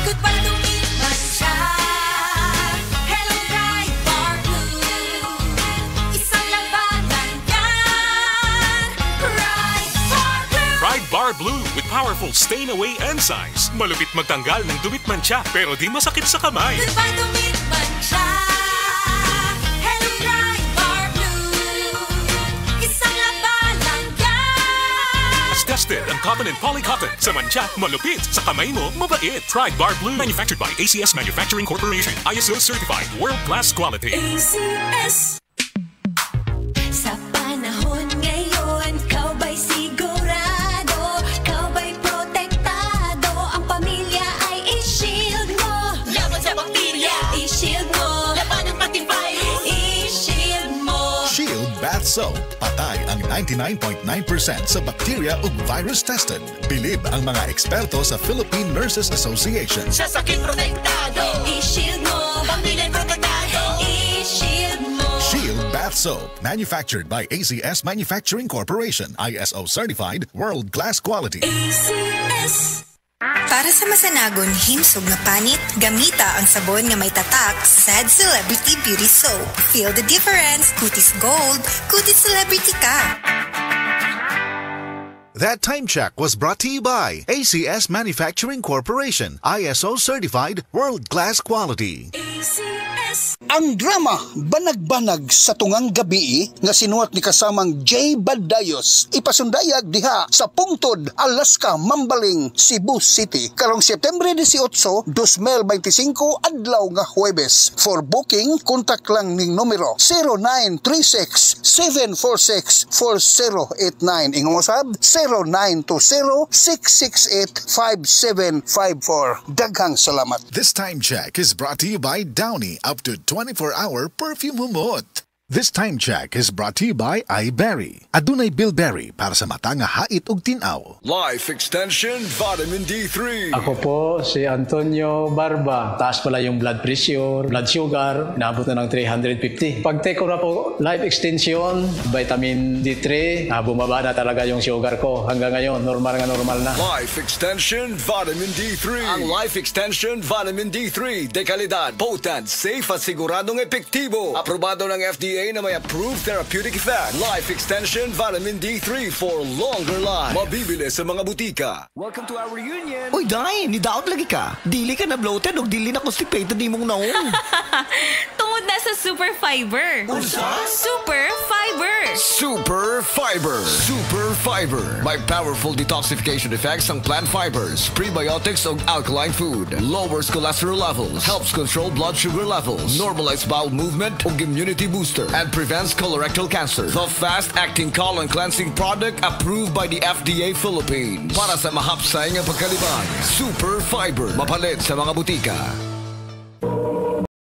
Goodbye lumipat siya. Hello Pride Bar Blue. Isang labanan yan. Pride Bar Blue. Pride Bar Blue with powerful stain-away enzymes. Malupit magtanggal ng dumit mancha pero di masakit sa kamay. Goodbye lumipat siya. Hello Pride Bar Blue. Isang labanan yan. As tested ang cotton and polycotton. Sa mancha, malupit. Sa kamay mo, mabait. Pride Bar Blue. Manufactured by ACS Manufacturing Corporation. ISO certified. World-class quality. ACS. Sa panahon ngayon, kau ba'y sigurado? Kau ba'y protektado? Ang pamilya ay i-shield mo. Laban sa bakterya, i-shield mo. Laban ng pati virus, i-shield mo. Shield Bath Soap. Patay ang 99.9% sa bacteria ug virus tested. Bilib ang mga eksperto sa Philippine Nurses Association. Sa sakit protektado, i-shield mo. Pamilya protektado, i-shield mo. Shield Bath Soap. Manufactured by ACS Manufacturing Corporation. ISO certified. World-class quality. ACS. Para sa masanagon himsog nga panit, gamita ang sabon nga may tatak Sad Celebrity Beauty Soap. Feel the difference. Kutis gold, kutis celebrity ka. That time check was brought to you by ACS Manufacturing Corporation. ISO certified. World-class quality. ACS. Ang drama Banag-Banag sa Tungang Gabi nga sinuot ni kasamang Jay Badayos ipasundayag diha sa Pungtod, Alaska, Mambaling, Cebu City karong September 18, 2025 adlaw nga Huwebes. For booking, kontak lang ning numero 0936-746-4089. Ingong usab 0920-668-5754. Daghang salamat. This time check is brought to you by Downy, up to 24-hour perfume humot. This time check is brought to you by iBerry. Adunay Bilberry para sa mata nga hait ug tinaw. Life Extension Vitamin D3. Ako po si Antonio Barba. Taas pala yung blood pressure, blood sugar, inaabot na ng 350. Pag take ko na po Life Extension, vitamin D3, bumaba na talaga yung sugar ko. Hanggang ngayon, normal na. Life Extension Vitamin D3. Ang Life Extension Vitamin D3, dekalidad, potent, safe at siguradong epektibo. Aprobado ng FDA na may approved therapeutic effect. Life Extension Vitamin D3 for longer life. Mabibili sa mga butika. Welcome to our reunion. Uy, Day, nidaot lagi ka. Dili ka na bloated o dili na constipated ni mong naong. Tungod na sa Super Fiber. Super Fiber. Super Fiber. Super Fiber. May powerful detoxification effects ang plant fibers, prebiotics o alkaline food. Lowers cholesterol levels. Helps control blood sugar levels. Normalize bowel movement o immunity booster. And prevents colorectal cancer. The fast-acting colon cleansing product approved by the FDA Philippines. Para sa mahapsay nga pagkalibang. Super Fiber. Mapalit sa mga butika.